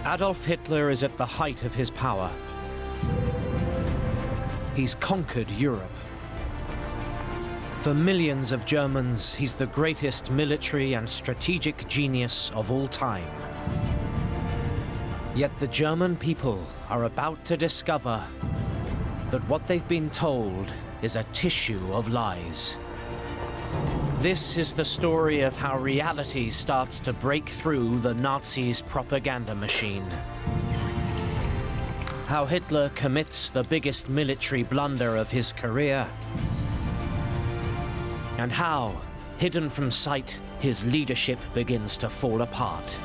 Adolf Hitler is at the height of his power. He's conquered Europe. For millions of Germans, he's the greatest military and strategic genius of all time. Yet the German people are about to discover that what they've been told is a tissue of lies. This is the story of how reality starts to break through the Nazis' propaganda machine. How Hitler commits the biggest military blunder of his career. And how, hidden from sight, his leadership begins to fall apart.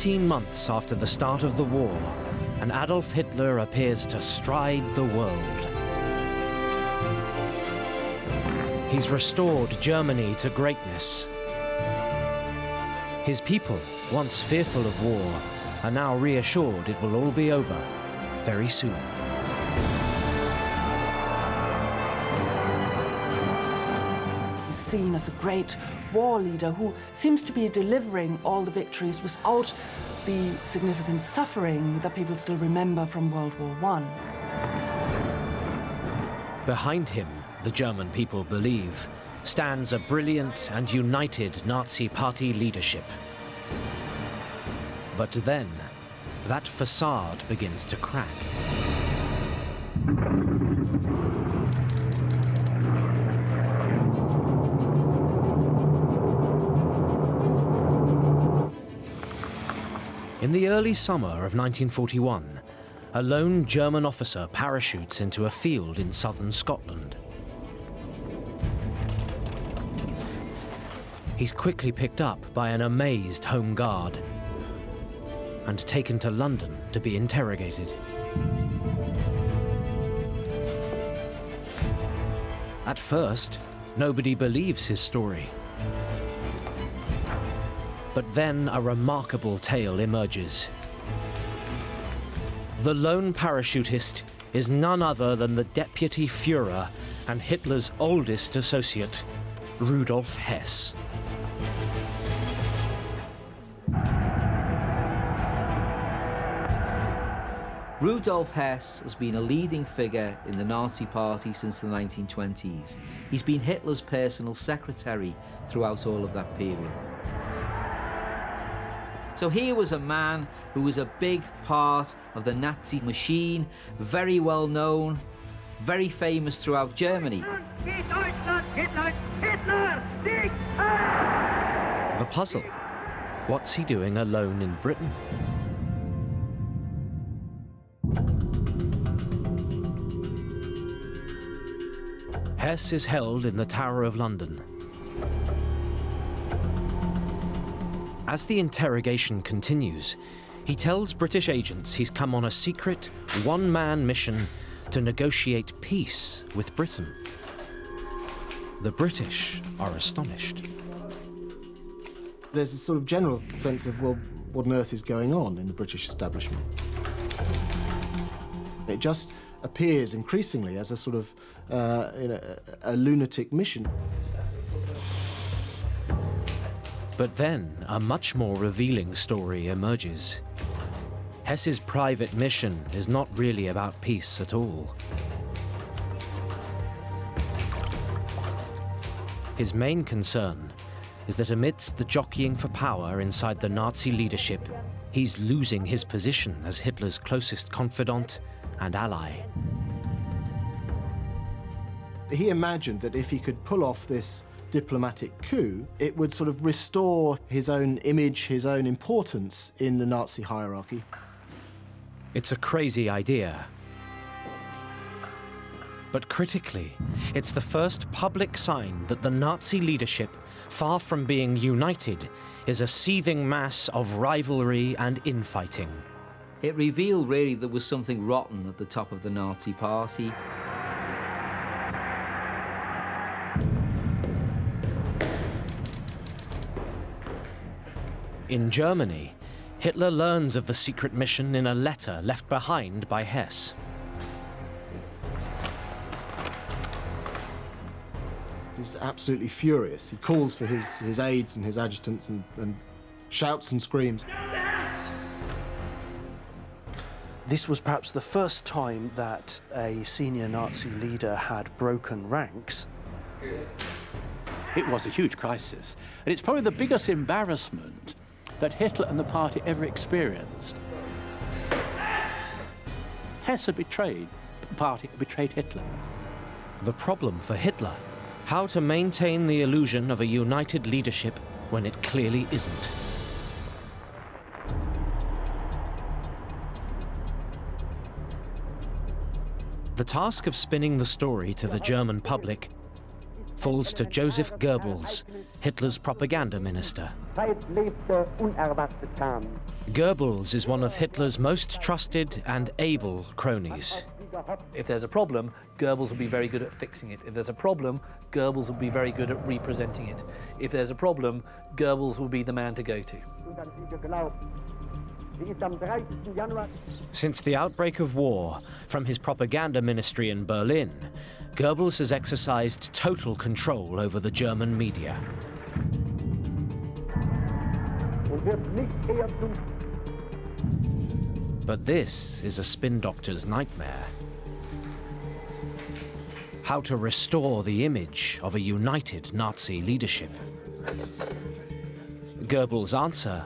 Months after the start of the war, and Adolf Hitler appears to stride the world. He's restored Germany to greatness. His people, once fearful of war, are now reassured it will all be over very soon. He's seen as a great war leader who seems to be delivering all the victories without the significant suffering that people still remember from World War I. Behind him, the German people believe, stands a brilliant and united Nazi Party leadership. But then, that facade begins to crack. In the early summer of 1941, a lone German officer parachutes into a field in southern Scotland. He's quickly picked up by an amazed Home Guard and taken to London to be interrogated. At first, nobody believes his story. But then a remarkable tale emerges. The lone parachutist is none other than the Deputy Führer and Hitler's oldest associate, Rudolf Hess. Rudolf Hess has been a leading figure in the Nazi Party since the 1920s. He's been Hitler's personal secretary throughout all of that period. So here was a man who was a big part of the Nazi machine, very well known, very famous throughout Germany. The puzzle: what's he doing alone in Britain? Hess is held in the Tower of London. As the interrogation continues, he tells British agents he's come on a secret, one-man mission to negotiate peace with Britain. The British are astonished. There's a sort of general sense of, well, what on earth is going on in the British establishment? It just appears increasingly as a sort of a lunatic mission. But then, a much more revealing story emerges. Hess's private mission is not really about peace at all. His main concern is that amidst the jockeying for power inside the Nazi leadership, he's losing his position as Hitler's closest confidant and ally. He imagined that if he could pull off this diplomatic coup, it would sort of restore his own image, his own importance in the Nazi hierarchy. It's a crazy idea. But critically, it's the first public sign that the Nazi leadership, far from being united, is a seething mass of rivalry and infighting. It revealed really there was something rotten at the top of the Nazi party. In Germany, Hitler learns of the secret mission in a letter left behind by Hess. He's absolutely furious. He calls for his aides and his adjutants and shouts and screams. This was perhaps the first time that a senior Nazi leader had broken ranks. It was a huge crisis, and it's probably the biggest embarrassment that Hitler and the party ever experienced. Hess had betrayed the party, had betrayed Hitler. The problem for Hitler: how to maintain the illusion of a united leadership when it clearly isn't. The task of spinning the story to the German public falls to Joseph Goebbels, Hitler's propaganda minister. Goebbels is one of Hitler's most trusted and able cronies. If there's a problem, Goebbels will be very good at fixing it. If there's a problem, Goebbels will be very good at representing it. If there's a problem, Goebbels will be the man to go to. Since the outbreak of war, from his propaganda ministry in Berlin, Goebbels has exercised total control over the German media. But this is a spin doctor's nightmare. How to restore the image of a united Nazi leadership. Goebbels' answer: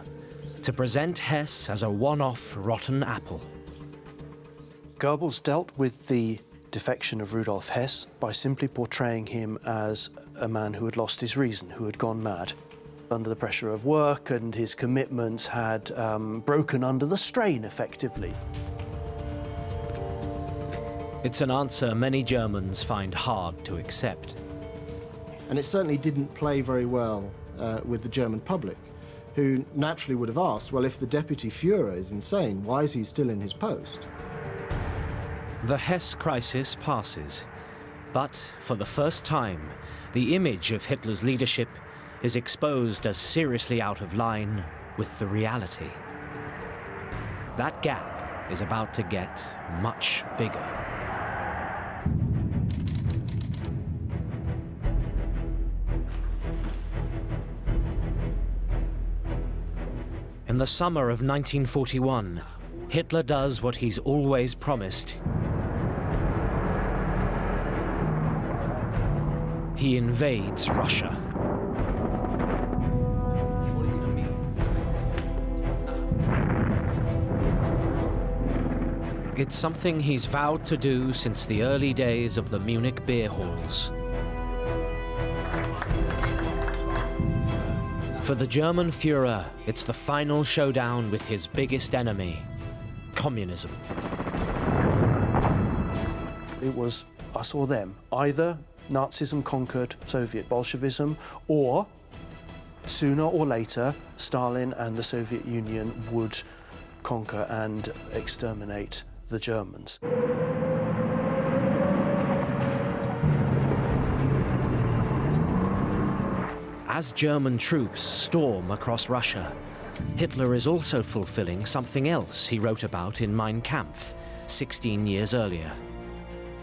to present Hess as a one-off rotten apple. Goebbels dealt with the defection of Rudolf Hess by simply portraying him as a man who had lost his reason, who had gone mad. Under the pressure of work, and his commitments had broken under the strain, effectively. It's an answer many Germans find hard to accept. And it certainly didn't play very well with the German public, who naturally would have asked, well, if the deputy Führer is insane, why is he still in his post? The Hess crisis passes, but for the first time, the image of Hitler's leadership is exposed as seriously out of line with the reality. That gap is about to get much bigger. In the summer of 1941, Hitler does what he's always promised. He invades Russia. It's something he's vowed to do since the early days of the Munich beer halls. For the German Führer, it's the final showdown with his biggest enemy, communism. It was us or them. Either Nazism conquered Soviet Bolshevism, or sooner or later, Stalin and the Soviet Union would conquer and exterminate the Germans. As German troops storm across Russia, Hitler is also fulfilling something else he wrote about in Mein Kampf 16 years earlier.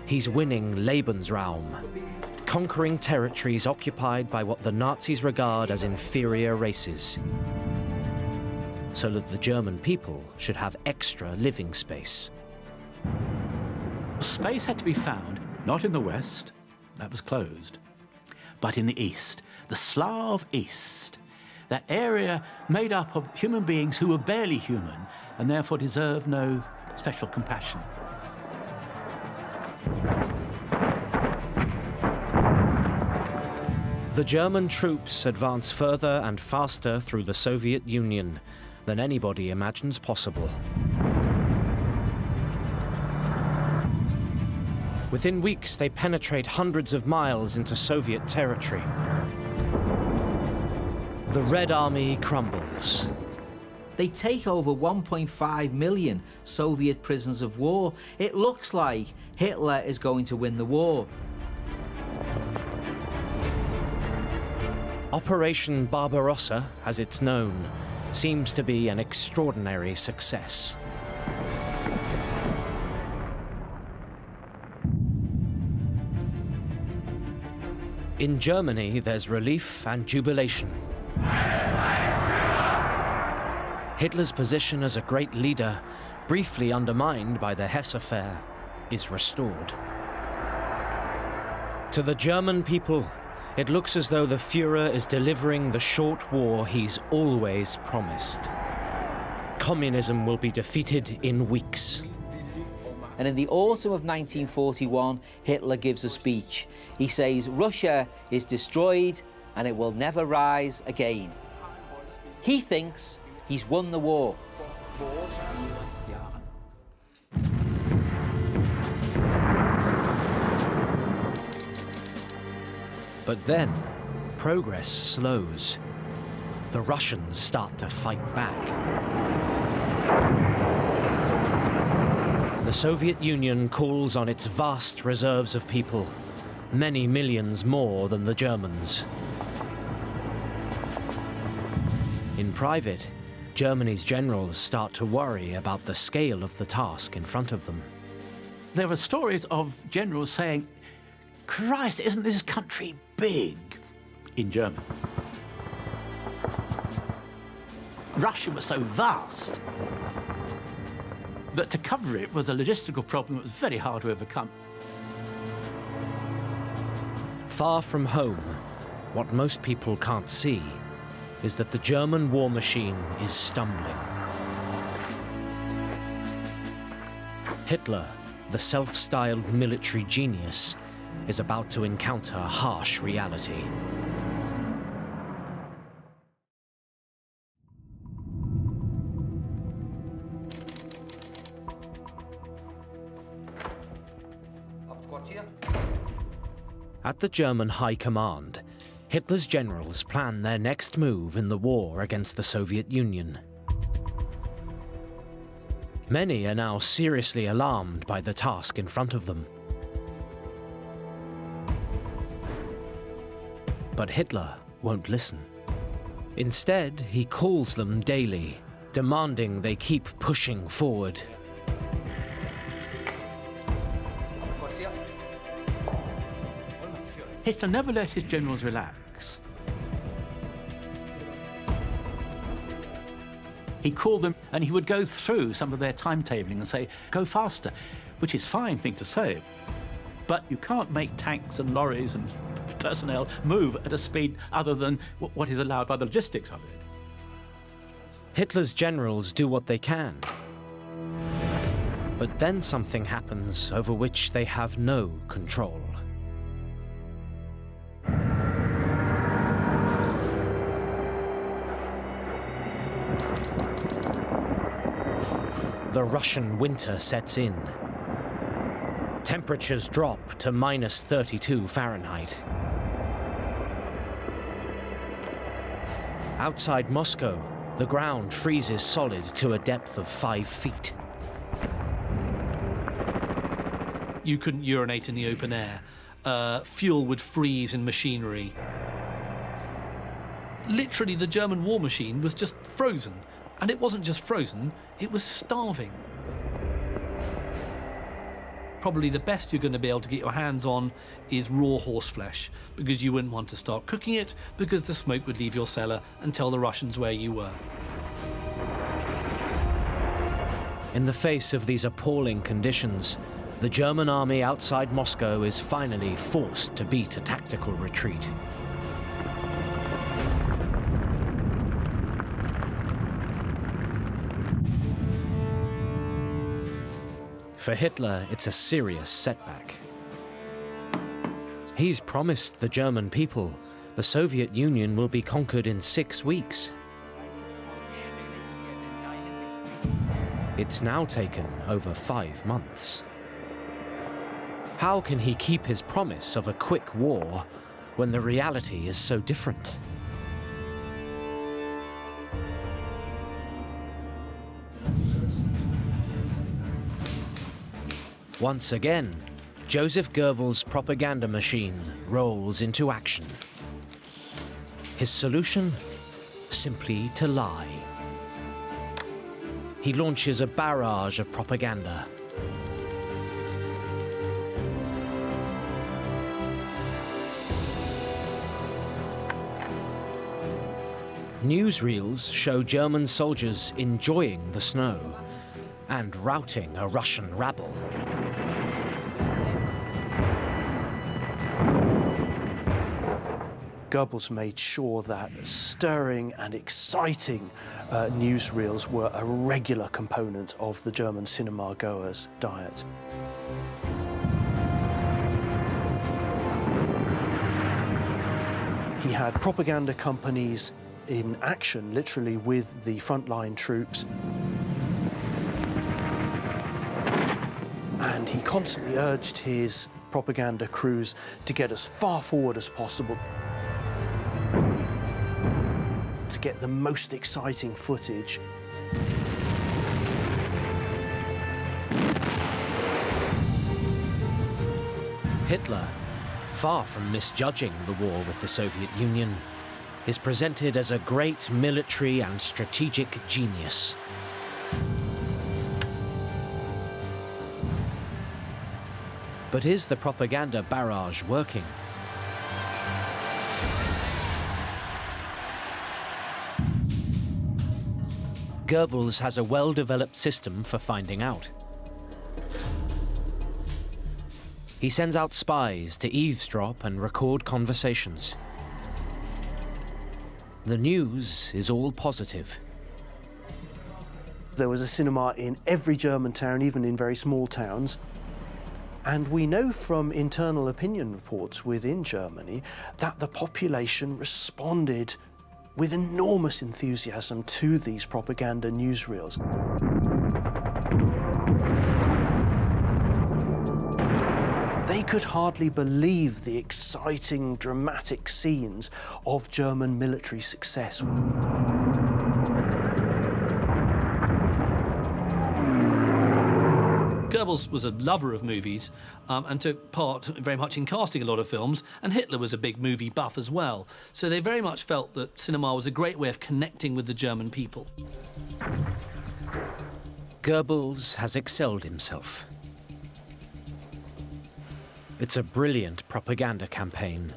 He's winning Lebensraum, conquering territories occupied by what the Nazis regard as inferior races, so that the German people should have extra living space. Space had to be found, not in the West, that was closed, but in the East, the Slav East, that area made up of human beings who were barely human and therefore deserved no special compassion. The German troops advance further and faster through the Soviet Union than anybody imagines possible. Within weeks, they penetrate hundreds of miles into Soviet territory. The Red Army crumbles. They take over 1.5 million Soviet prisoners of war. It looks like Hitler is going to win the war. Operation Barbarossa, as it's known, seems to be an extraordinary success. In Germany, there's relief and jubilation. Hitler's position as a great leader, briefly undermined by the Hesse affair, is restored. To the German people, it looks as though the Führer is delivering the short war he's always promised. Communism will be defeated in weeks. And in the autumn of 1941, Hitler gives a speech. He says Russia is destroyed and it will never rise again. He thinks he's won the war. But then, progress slows. The Russians start to fight back. The Soviet Union calls on its vast reserves of people, many millions more than the Germans. In private, Germany's generals start to worry about the scale of the task in front of them. There were stories of generals saying, "Christ, isn't this country big?" in German. Russia was so vast that to cover it was a logistical problem that was very hard to overcome. Far from home, what most people can't see is that the German war machine is stumbling. Hitler, the self-styled military genius, is about to encounter harsh reality. At the German High Command, Hitler's generals plan their next move in the war against the Soviet Union. Many are now seriously alarmed by the task in front of them. But Hitler won't listen. Instead, he calls them daily, demanding they keep pushing forward. Hitler never let his generals relax. He called them and he would go through some of their timetabling and say, "Go faster," which is a fine thing to say. But you can't make tanks and lorries and personnel move at a speed other than what is allowed by the logistics of it. Hitler's generals do what they can. But then something happens over which they have no control. The Russian winter sets in. Temperatures drop to -32 Fahrenheit. Outside Moscow, the ground freezes solid to a depth of 5 feet. You couldn't urinate in the open air. Fuel would freeze in machinery. Literally, the German war machine was just frozen. And it wasn't just frozen, it was starving. Probably the best you're going to be able to get your hands on is raw horseflesh, because you wouldn't want to start cooking it, because the smoke would leave your cellar and tell the Russians where you were. In the face of these appalling conditions, the German army outside Moscow is finally forced to beat a tactical retreat. For Hitler, it's a serious setback. He's promised the German people the Soviet Union will be conquered in 6 weeks. It's now taken over 5 months. How can he keep his promise of a quick war when the reality is so different? Once again, Joseph Goebbels' propaganda machine rolls into action. His solution? Simply to lie. He launches a barrage of propaganda. Newsreels show German soldiers enjoying the snow and routing a Russian rabble. Goebbels made sure that stirring and exciting newsreels were a regular component of the German cinema goers' diet. He had propaganda companies in action, literally, with the frontline troops. And he constantly urged his propaganda crews to get as far forward as possible, to get the most exciting footage. Hitler, far from misjudging the war with the Soviet Union, is presented as a great military and strategic genius. But is the propaganda barrage working? Goebbels has a well-developed system for finding out. He sends out spies to eavesdrop and record conversations. The news is all positive. There was a cinema in every German town, even in very small towns. And we know from internal opinion reports within Germany that the population responded with enormous enthusiasm to these propaganda newsreels. They could hardly believe the exciting, dramatic scenes of German military success. Goebbels was a lover of movies and took part very much in casting a lot of films, and Hitler was a big movie buff as well. So they very much felt that cinema was a great way of connecting with the German people. Goebbels has excelled himself. It's a brilliant propaganda campaign.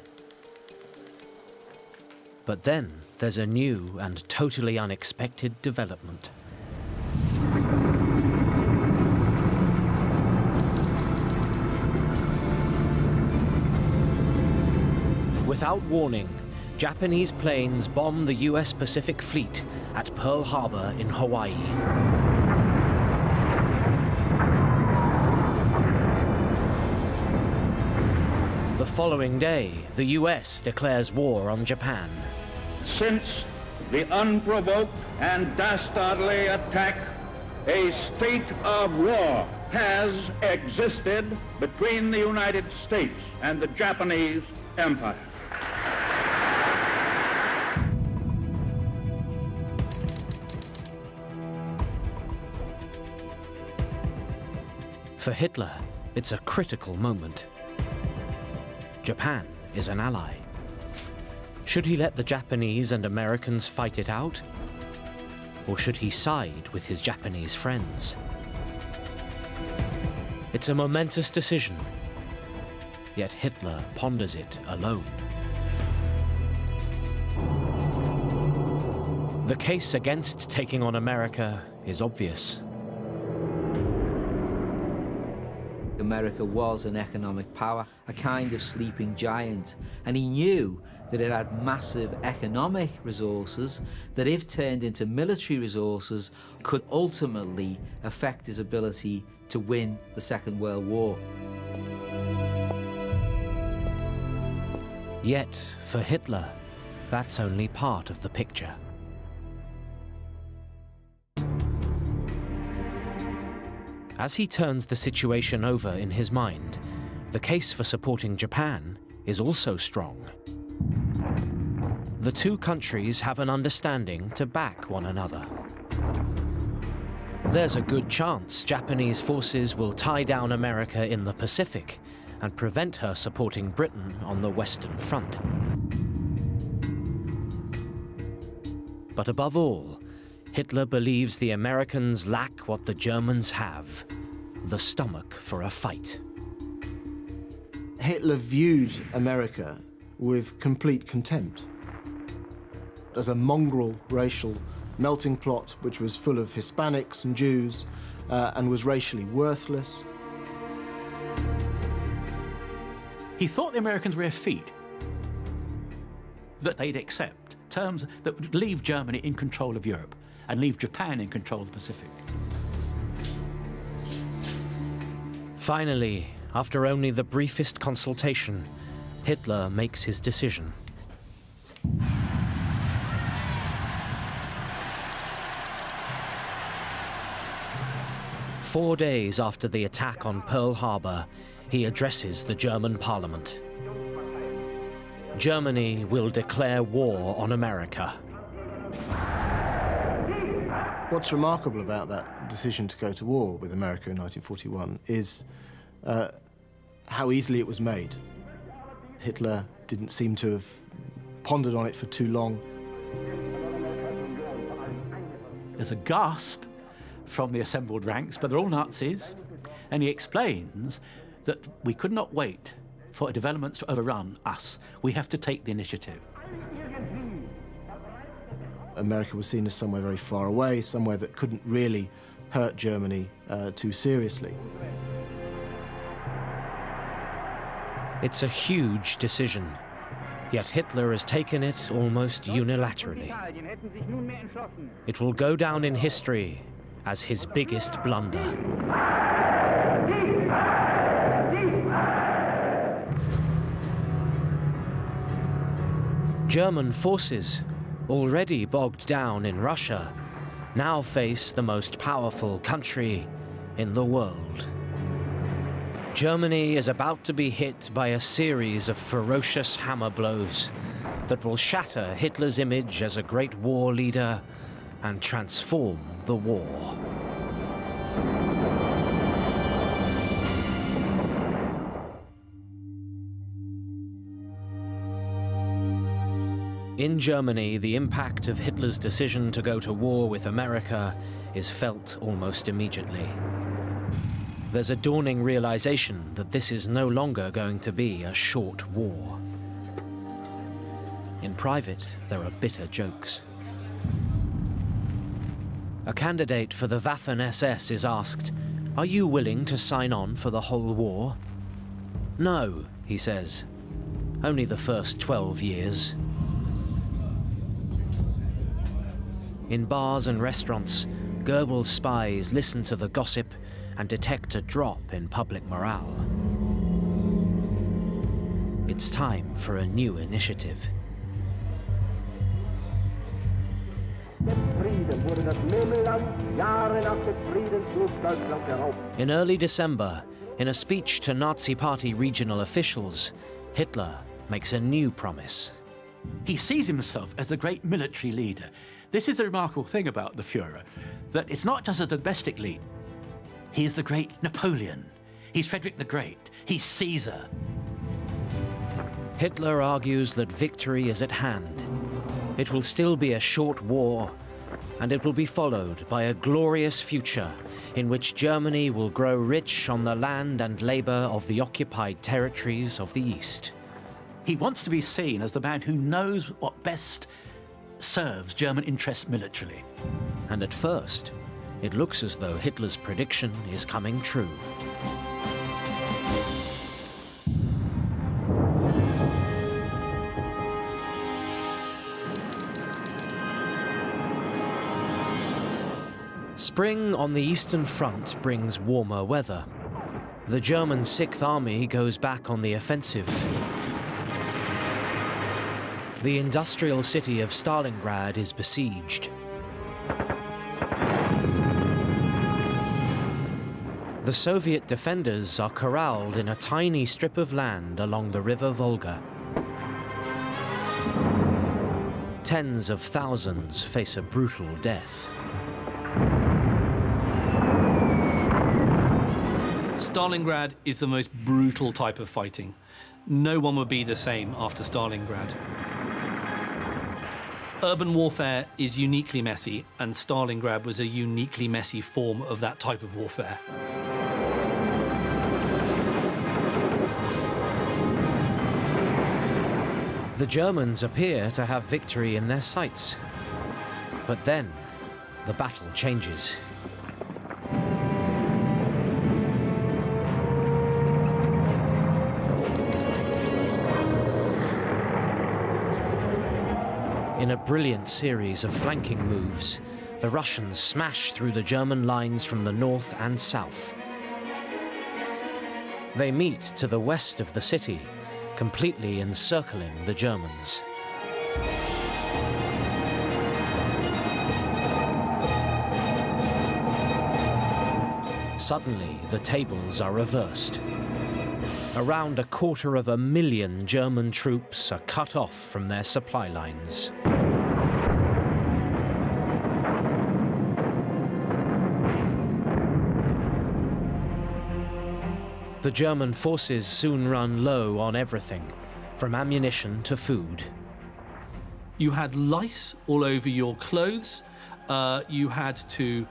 But then there's a new and totally unexpected development. Without warning, Japanese planes bomb the US Pacific Fleet at Pearl Harbor in Hawaii. The following day, the US declares war on Japan. Since the unprovoked and dastardly attack, a state of war has existed between the United States and the Japanese Empire. For Hitler, it's a critical moment. Japan is an ally. Should he let the Japanese and Americans fight it out? Or should he side with his Japanese friends? It's a momentous decision, yet Hitler ponders it alone. The case against taking on America is obvious. America was an economic power, a kind of sleeping giant, and he knew that it had massive economic resources that, if turned into military resources, could ultimately affect his ability to win the Second World War. Yet, for Hitler, that's only part of the picture. As he turns the situation over in his mind, the case for supporting Japan is also strong. The two countries have an understanding to back one another. There's a good chance Japanese forces will tie down America in the Pacific and prevent her supporting Britain on the Western Front. But above all, Hitler believes the Americans lack what the Germans have: the stomach for a fight. Hitler viewed America with complete contempt as a mongrel racial melting pot which was full of Hispanics and Jews and was racially worthless. He thought the Americans were effete, that they'd accept terms that would leave Germany in control of Europe and leave Japan in control of the Pacific. Finally, after only the briefest consultation, Hitler makes his decision. Four days after the attack on Pearl Harbor, he addresses the German parliament. Germany will declare war on America. What's remarkable about that decision to go to war with America in 1941 is how easily it was made. Hitler didn't seem to have pondered on it for too long. There's a gasp from the assembled ranks, but they're all Nazis, and he explains that we could not wait for developments to overrun us. We have to take the initiative. America was seen as somewhere very far away, somewhere that couldn't really hurt Germany too seriously. It's a huge decision, yet Hitler has taken it almost unilaterally. It will go down in history as his biggest blunder. German forces, already bogged down in Russia, now face the most powerful country in the world. Germany is about to be hit by a series of ferocious hammer blows that will shatter Hitler's image as a great war leader and transform the war. In Germany, the impact of Hitler's decision to go to war with America is felt almost immediately. There's a dawning realization that this is no longer going to be a short war. In private, there are bitter jokes. A candidate for the Waffen-SS is asked, "Are you willing to sign on for the whole war?" "No," he says. "Only the first 12 years." In bars and restaurants, Goebbels' spies listen to the gossip and detect a drop in public morale. It's time for a new initiative. In early December, in a speech to Nazi Party regional officials, Hitler makes a new promise. He sees himself as the great military leader. This is the remarkable thing about the Führer, that it's not just a domestic leader. He is the great Napoleon. He's Frederick the Great. He's Caesar. Hitler argues that victory is at hand. It will still be a short war, and it will be followed by a glorious future in which Germany will grow rich on the land and labor of the occupied territories of the East. He wants to be seen as the man who knows what best serves German interests militarily. And at first, it looks as though Hitler's prediction is coming true. Spring on the Eastern Front brings warmer weather. The German Sixth Army goes back on the offensive. The industrial city of Stalingrad is besieged. The Soviet defenders are corralled in a tiny strip of land along the river Volga. Tens of thousands face a brutal death. Stalingrad is the most brutal type of fighting. No one would be the same after Stalingrad. Urban warfare is uniquely messy, and Stalingrad was a uniquely messy form of that type of warfare. The Germans appear to have victory in their sights. But then, the battle changes. In a brilliant series of flanking moves, the Russians smash through the German lines from the north and south. They meet to the west of the city, completely encircling the Germans. Suddenly, the tables are reversed. Around 250,000 German troops are cut off from their supply lines. The German forces soon run low on everything, from ammunition to food. You had lice all over your clothes. You had to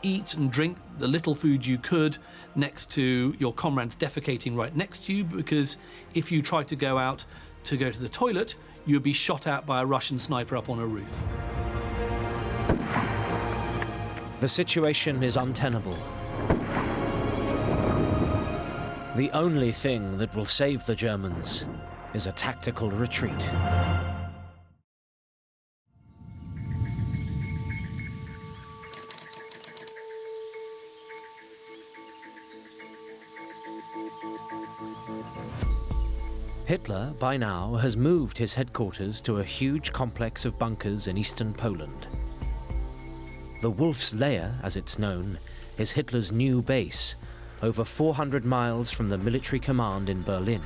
eat and drink the little food you could next to your comrades defecating right next to you, because if you tried to go out to go to the toilet, you'd be shot at by a Russian sniper up on a roof. The situation is untenable. The only thing that will save the Germans is a tactical retreat. Hitler, by now, has moved his headquarters to a huge complex of bunkers in eastern Poland. The Wolf's Lair, as it's known, is Hitler's new base, over 400 miles from the military command in Berlin.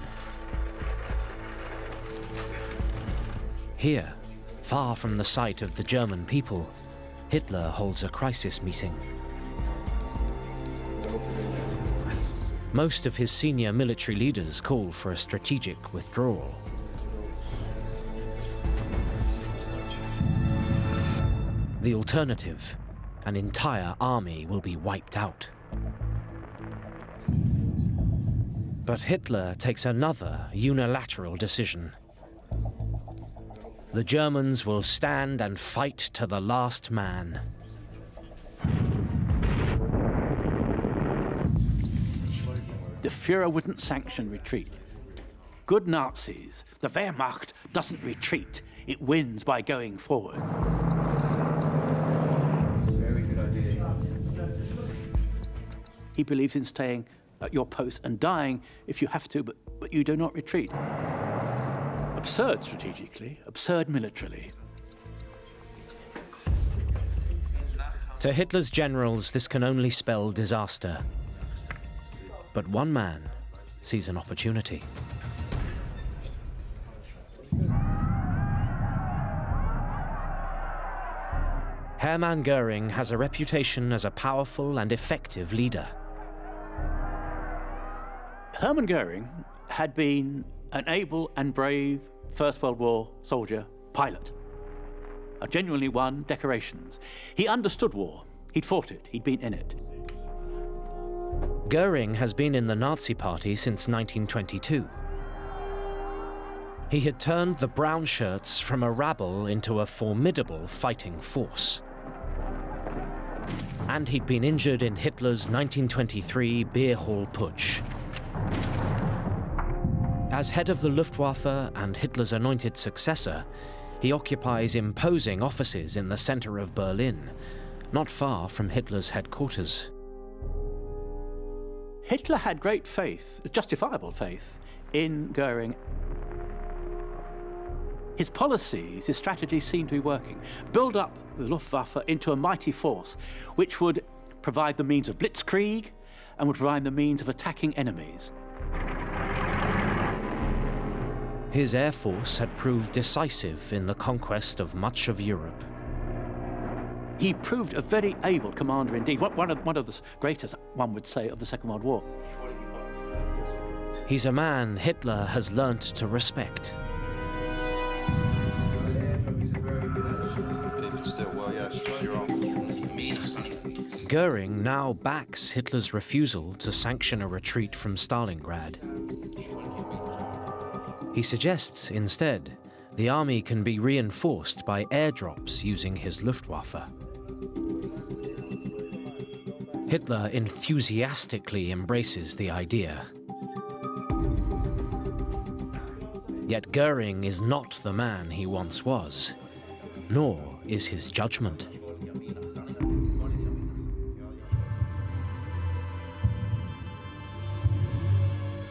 Here, far from the sight of the German people, Hitler holds a crisis meeting. Most of his senior military leaders call for a strategic withdrawal. The alternative, an entire army will be wiped out. But Hitler takes another unilateral decision. The Germans will stand and fight to the last man. The Führer wouldn't sanction retreat. Good Nazis, the Wehrmacht doesn't retreat. It wins by going forward. Very good idea. He believes in staying at your post and dying if you have to, but you do not retreat. Absurd strategically, absurd militarily. To Hitler's generals, this can only spell disaster. But one man sees an opportunity. Hermann Göring has a reputation as a powerful and effective leader. Hermann Göring had been an able and brave First World War soldier, pilot. Genuinely won decorations. He understood war. He'd fought it. He'd been in it. Göring has been in the Nazi Party since 1922. He had turned the brown shirts from a rabble into a formidable fighting force. And he'd been injured in Hitler's 1923 beer hall putsch. As head of the Luftwaffe and Hitler's anointed successor, he occupies imposing offices in the center of Berlin, not far from Hitler's headquarters. Hitler had great faith, justifiable faith, in Göring. His policies, his strategies seemed to be working. Build up the Luftwaffe into a mighty force, which would provide the means of blitzkrieg, and would provide the means of attacking enemies. His air force had proved decisive in the conquest of much of Europe. He proved a very able commander indeed, one of the greatest, one would say, of the Second World War. He's a man Hitler has learnt to respect. Goering now backs Hitler's refusal to sanction a retreat from Stalingrad. He suggests, instead, the army can be reinforced by airdrops using his Luftwaffe. Hitler enthusiastically embraces the idea. Yet Goering is not the man he once was, nor is his judgment.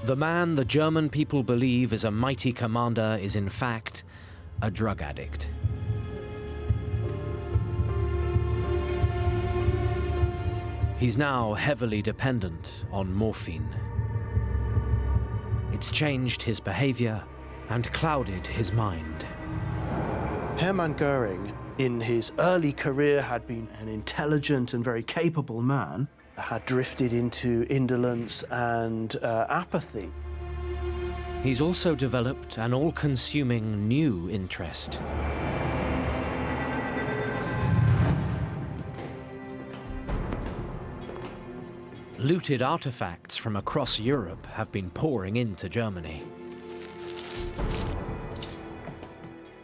The man the German people believe is a mighty commander is in fact a drug addict. He's now heavily dependent on morphine. It's changed his behavior and clouded his mind. Hermann Goering, in his early career, had been an intelligent and very capable man, had drifted into indolence and apathy. He's also developed an all-consuming new interest. Looted artifacts from across Europe have been pouring into Germany.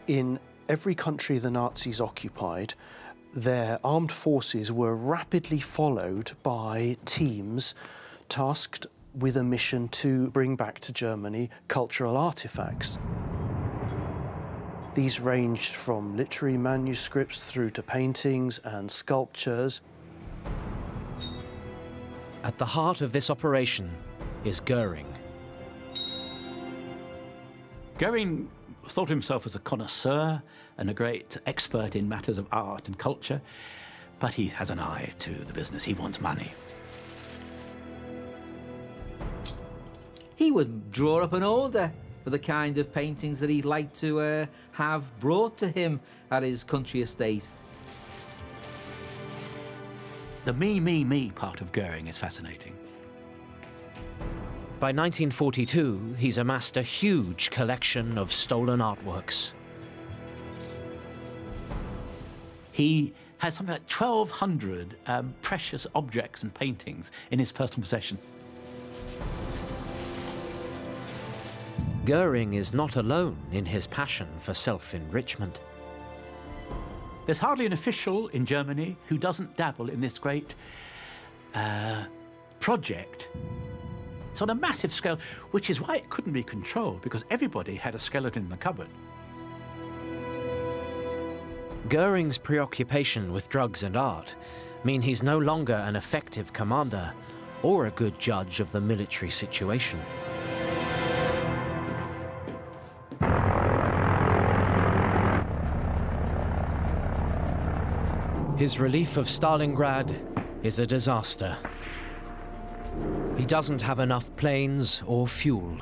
In every country the Nazis occupied, their armed forces were rapidly followed by teams tasked with a mission to bring back to Germany cultural artifacts. These ranged from literary manuscripts through to paintings and sculptures. At the heart of this operation is Goering. Goering thought himself as a connoisseur and a great expert in matters of art and culture, but he has an eye to the business. He wants money. He would draw up an order for the kind of paintings that he'd like to have brought to him at his country estate. The me part of Goering is fascinating. By 1942, he's amassed a huge collection of stolen artworks. He has something like 1,200 precious objects and paintings in his personal possession. Goering is not alone in his passion for self-enrichment. There's hardly an official in Germany who doesn't dabble in this great project. It's on a massive scale, which is why it couldn't be controlled, because everybody had a skeleton in the cupboard. Goering's preoccupation with drugs and art mean he's no longer an effective commander or a good judge of the military situation. His relief of Stalingrad is a disaster. He doesn't have enough planes or fuel.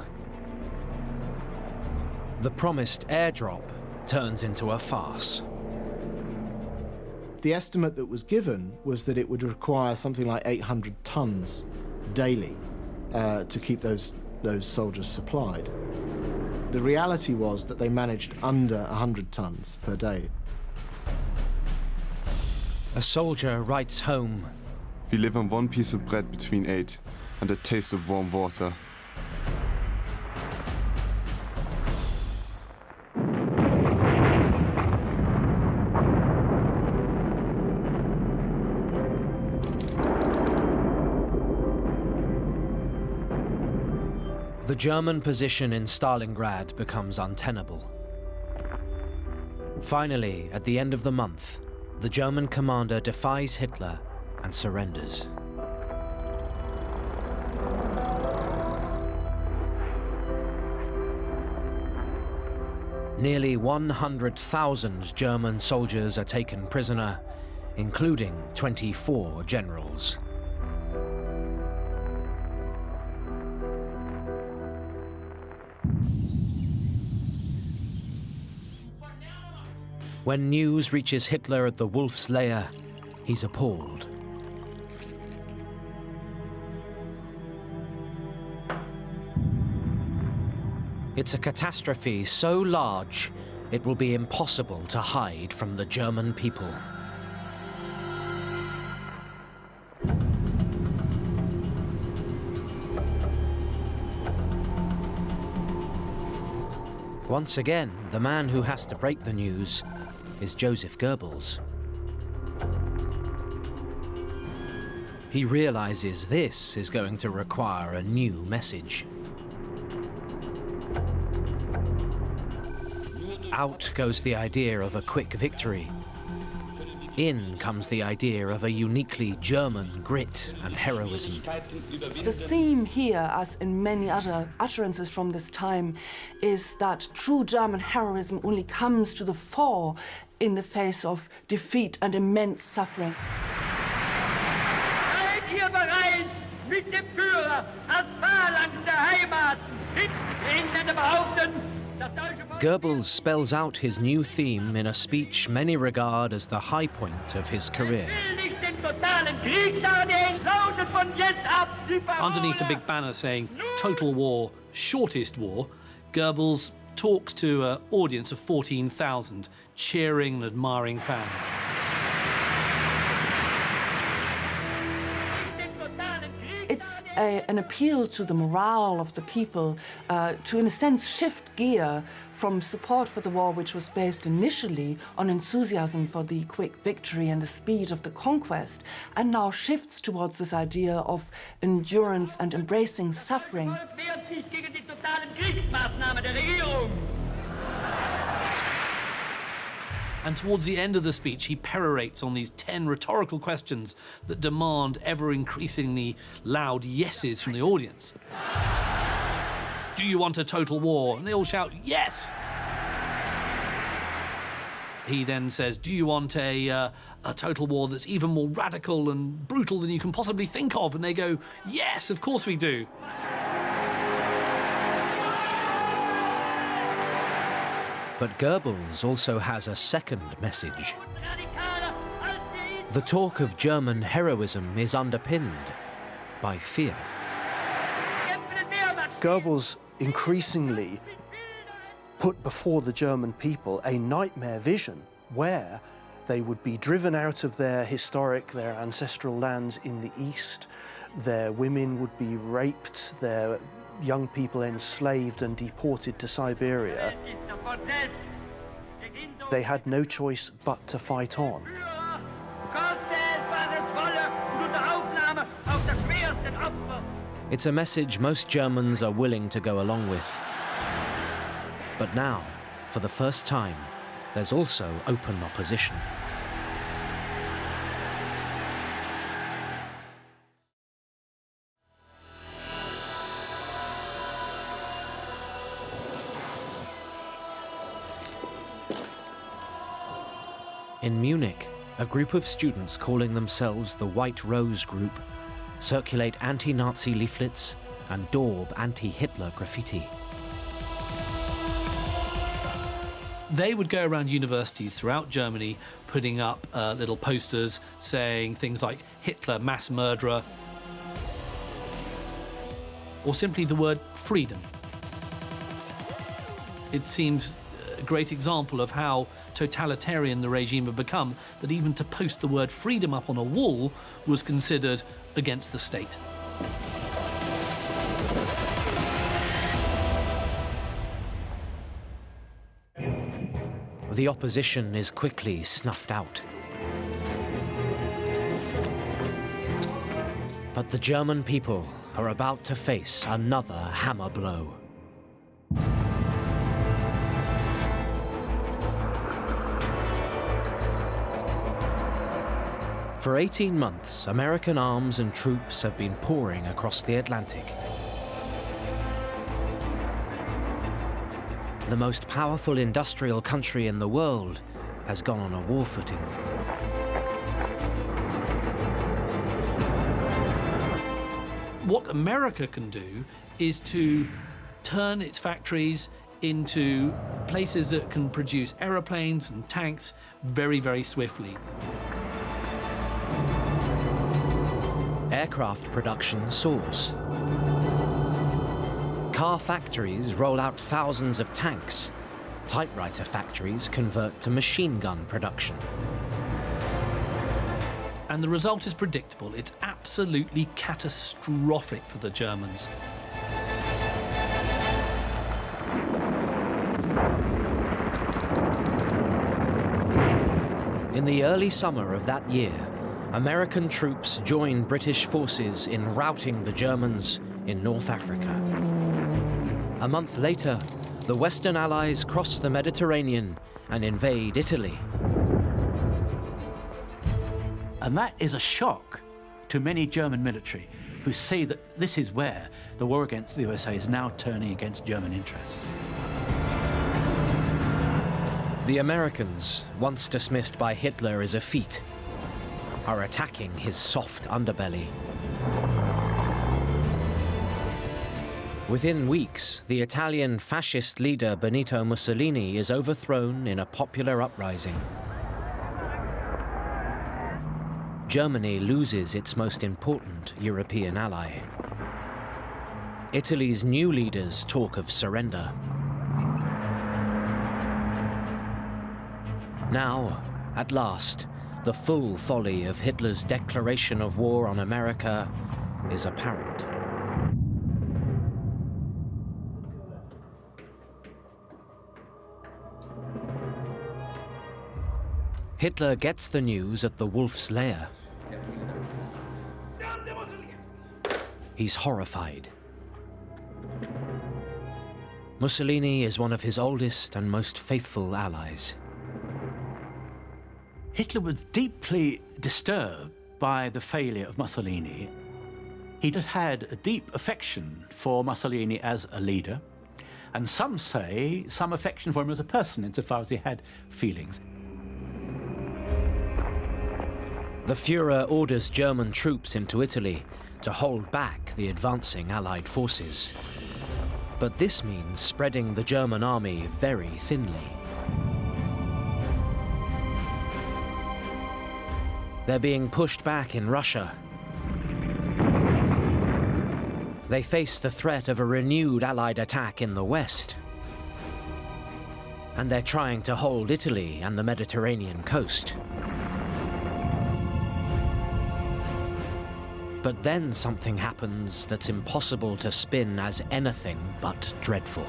The promised airdrop turns into a farce. The estimate that was given was that it would require something like 800 tons daily to keep those soldiers supplied. The reality was that they managed under 100 tons per day. A soldier writes home, "We live on one piece of bread between 8 and a taste of warm water." The German position in Stalingrad becomes untenable. Finally, at the end of the month, the German commander defies Hitler and surrenders. Nearly 100,000 German soldiers are taken prisoner, including 24 generals. When news reaches Hitler at the Wolf's Lair, he's appalled. It's a catastrophe so large, it will be impossible to hide from the German people. Once again, the man who has to break the news is Joseph Goebbels. He realizes this is going to require a new message. Out goes the idea of a quick victory. In comes the idea of a uniquely German grit and heroism. The theme here, as in many other utterances from this time, is that true German heroism only comes to the fore in the face of defeat and immense suffering. Seid ihr bereit, mit dem Führer als Phalanx der Heimat hinten behaupten, das deutsche Volk... Goebbels spells out his new theme in a speech many regard as the high point of his career. Underneath a big banner saying "Total War, Shortest War," Goebbels talks to an audience of 14,000 cheering and admiring fans. It's an appeal to the morale of the people to, in a sense, shift gear from support for the war, which was based initially on enthusiasm for the quick victory and the speed of the conquest, and now shifts towards this idea of endurance and embracing suffering. And towards the end of the speech, he perorates on these 10 rhetorical questions that demand ever-increasingly loud yeses from the audience. Do you want a total war? And they all shout, yes! He then says, do you want a total war that's even more radical and brutal than you can possibly think of? And they go, yes, of course we do. But Goebbels also has a second message. The talk of German heroism is underpinned by fear. Goebbels increasingly put before the German people a nightmare vision where they would be driven out of their historic, their ancestral lands in the East, their women would be raped, their young people enslaved and deported to Siberia. They had no choice but to fight on. It's a message most Germans are willing to go along with. But now, for the first time, there's also open opposition. In Munich, a group of students calling themselves the White Rose Group circulate anti-Nazi leaflets and daub anti-Hitler graffiti. They would go around universities throughout Germany putting up little posters saying things like Hitler, mass murderer, or simply the word freedom. It seems a great example of how totalitarian the regime had become, that even to post the word freedom up on a wall was considered against the state. The opposition is quickly snuffed out. But the German people are about to face another hammer blow. For 18 months, American arms and troops have been pouring across the Atlantic. The most powerful industrial country in the world has gone on a war footing. What America can do is to turn its factories into places that can produce aeroplanes and tanks very, very swiftly. Aircraft production soars. Car factories roll out thousands of tanks. Typewriter factories convert to machine gun production. And the result is predictable. It's absolutely catastrophic for the Germans. In the early summer of that year, American troops joined British forces in routing the Germans in North Africa. A month later, the Western Allies cross the Mediterranean and invade Italy. And that is a shock to many German military who see that this is where the war against the USA is now turning against German interests. The Americans, once dismissed by Hitler as a feat, are attacking his soft underbelly. Within weeks, the Italian fascist leader Benito Mussolini is overthrown in a popular uprising. Germany loses its most important European ally. Italy's new leaders talk of surrender. Now, at last, the full folly of Hitler's declaration of war on America is apparent. Hitler gets the news at the Wolf's Lair. He's horrified. Mussolini is one of his oldest and most faithful allies. Hitler was deeply disturbed by the failure of Mussolini. He'd had a deep affection for Mussolini as a leader, and some say some affection for him as a person, insofar as he had feelings. The Führer orders German troops into Italy to hold back the advancing Allied forces. But this means spreading the German army very thinly. They're being pushed back in Russia. They face the threat of a renewed Allied attack in the West. And they're trying to hold Italy and the Mediterranean coast. But then something happens that's impossible to spin as anything but dreadful.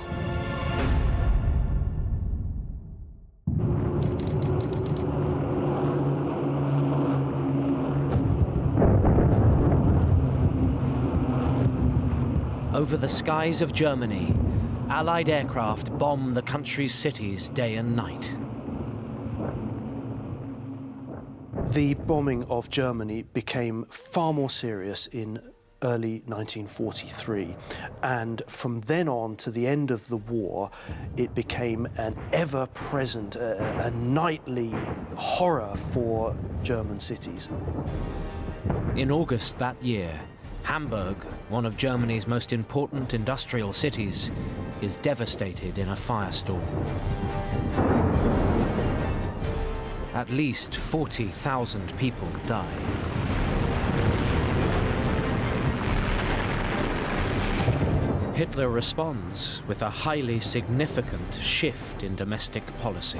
Over the skies of Germany, Allied aircraft bomb the country's cities day and night. The bombing of Germany became far more serious in early 1943, and from then on to the end of the war, it became an ever-present, a nightly horror for German cities. In August that year, Hamburg, one of Germany's most important industrial cities, is devastated in a firestorm. At least 40,000 people die. Hitler responds with a highly significant shift in domestic policy.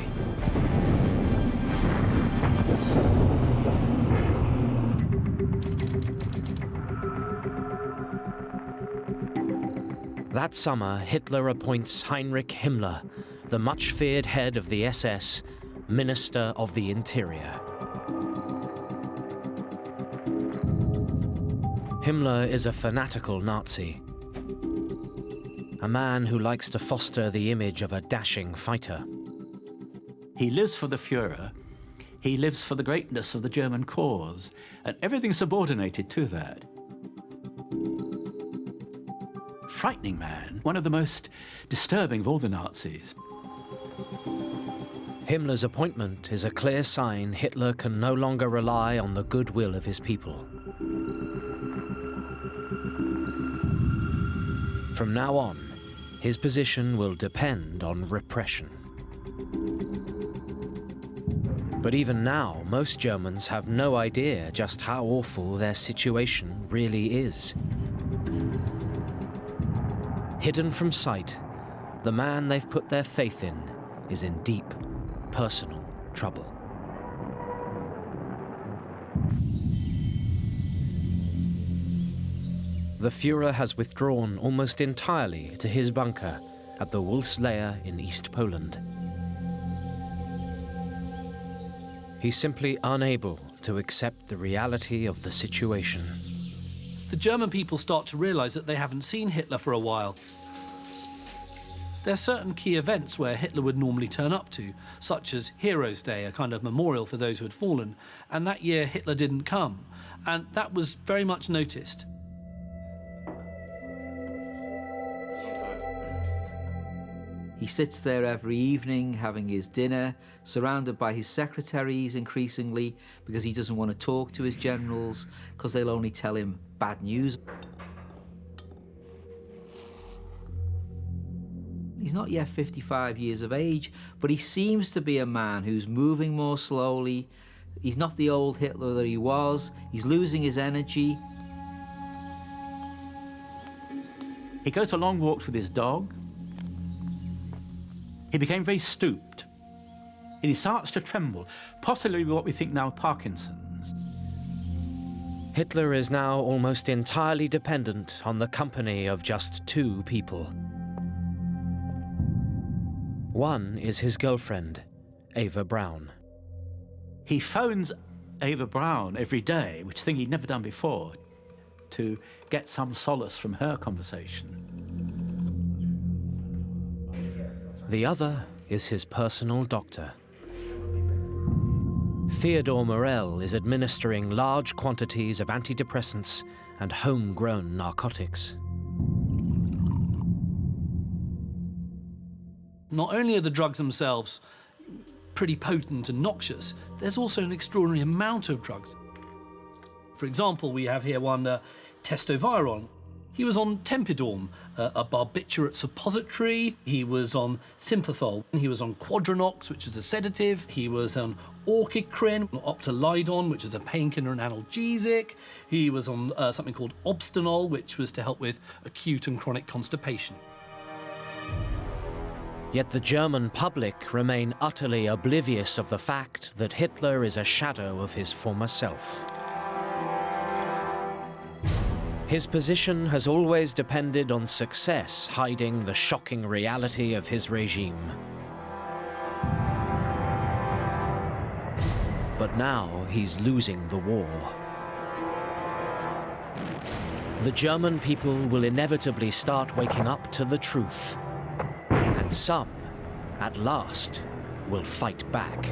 That summer, Hitler appoints Heinrich Himmler, the much-feared head of the SS, Minister of the Interior. Himmler is a fanatical Nazi, a man who likes to foster the image of a dashing fighter. He lives for the Führer, he lives for the greatness of the German cause, and everything subordinated to that. Frightening man, one of the most disturbing of all the Nazis. Himmler's appointment is a clear sign Hitler can no longer rely on the goodwill of his people. From now on, His position will depend on repression. But even now, most Germans have no idea just how awful their situation really is. Hidden from sight, the man they've put their faith in is in deep, personal trouble. The Führer has withdrawn almost entirely to his bunker at the Wolf's Lair in East Poland. He's simply unable to accept the reality of the situation. The German people start to realize that they haven't seen Hitler for a while. There are certain key events where Hitler would normally turn up to, such as Heroes' Day, a kind of memorial for those who had fallen, and that year Hitler didn't come, and that was very much noticed. He sits there every evening having his dinner, surrounded by his secretaries increasingly, because he doesn't want to talk to his generals, because they'll only tell him bad news. He's not yet 55 years of age, but he seems to be a man who's moving more slowly. He's not the old Hitler that he was. He's losing his energy. He goes for long walks with his dog. He became very stooped, and he starts to tremble, possibly what we think now Parkinson's. Hitler is now almost entirely dependent on the company of just two people. One is his girlfriend, Eva Braun. He phones Eva Braun every day, which is a thing he'd never done before, to get some solace from her conversation. The other is his personal doctor. Theodor Morell is administering large quantities of antidepressants and homegrown narcotics. Not only are the drugs themselves pretty potent and noxious, there's also an extraordinary amount of drugs. For example, we have here one testoviron. He was on Tempidorm, a barbiturate suppository. He was on Sympathol. He was on Quadranox, which is a sedative. He was on Orchicrin, Optolidon, which is a painkiller and analgesic. He was on something called Obstanol, which was to help with acute and chronic constipation. Yet the German public remain utterly oblivious of the fact that Hitler is a shadow of his former self. His position has always depended on success hiding the shocking reality of his regime. But now he's losing the war. The German people will inevitably start waking up to the truth. And some, at last, will fight back.